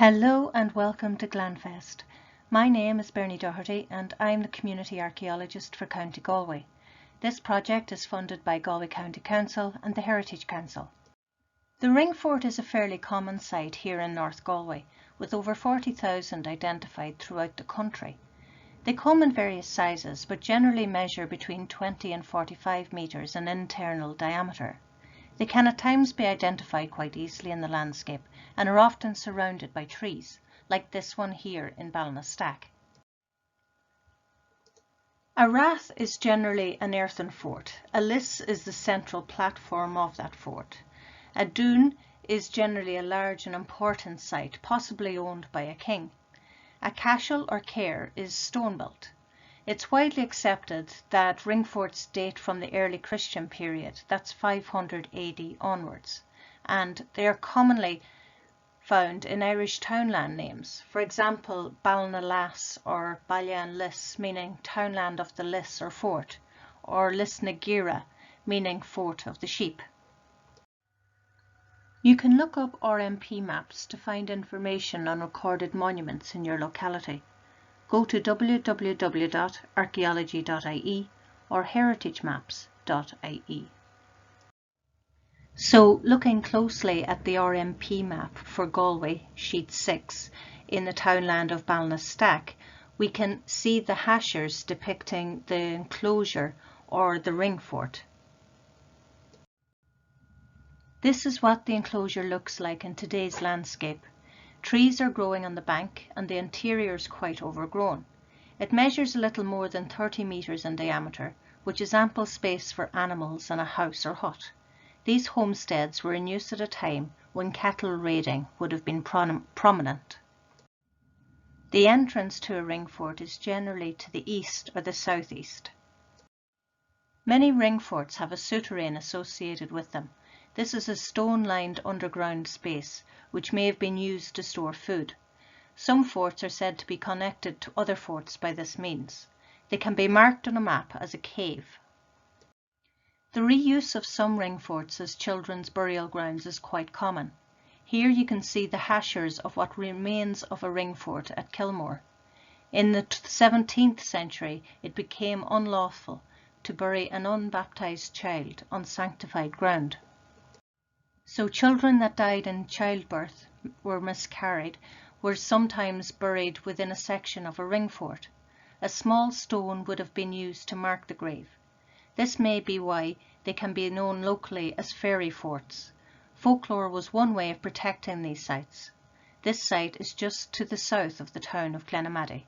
Hello and welcome to Glenfest. My name is Bernie Doherty and I'm the Community Archaeologist for County Galway. This project is funded by Galway County Council and the Heritage Council. The Ringfort is a fairly common site here in North Galway, with over 40,000 identified throughout the country. They come in various sizes, but generally measure between 20 and 45 metres in internal diameter. They can at times be identified quite easily in the landscape and are often surrounded by trees, like this one here in Ballinasstack. A rath is generally an earthen fort. A liss is the central platform of that fort. A dún is generally a large and important site, possibly owned by a king. A cashel or cairn is stone-built. It's widely accepted that ringforts date from the early Christian period, that's 500 AD onwards, and they are commonly found in Irish townland names. For example, Ballinalass or Ballinaliss, meaning townland of the liss or fort, or Lisnagira, meaning fort of the sheep. You can look up RMP Maps to find information on recorded monuments in your locality. Go to www.archaeology.ie or heritagemaps.ie. So, looking closely at the RMP map for Galway, sheet 6, in the townland of Ballinasstack, we can see the hachures depicting the enclosure or the ringfort. This is what the enclosure looks like in today's landscape. Trees are growing on the bank and the interior is quite overgrown. It measures a little more than 30 metres in diameter, which is ample space for animals and a house or hut. These homesteads were in use at a time when cattle raiding would have been prominent. The entrance to a ringfort is generally to the east or the southeast. Many ringforts have a souterrain associated with them. This is a stone-lined underground space which may have been used to store food. Some forts are said to be connected to other forts by this means. They can be marked on a map as a cave. The reuse of some ringforts as children's burial grounds is quite common. Here you can see the hachures of what remains of a ringfort at Kilmore. In the 17th century it became unlawful to bury an unbaptized child on sanctified ground. So children that died in childbirth or miscarried were sometimes buried within a section of a ringfort. A small stone would have been used to mark the grave. This may be why they can be known locally as fairy forts. Folklore was one way of protecting these sites. This site is just to the south of the town of Glenamaddy.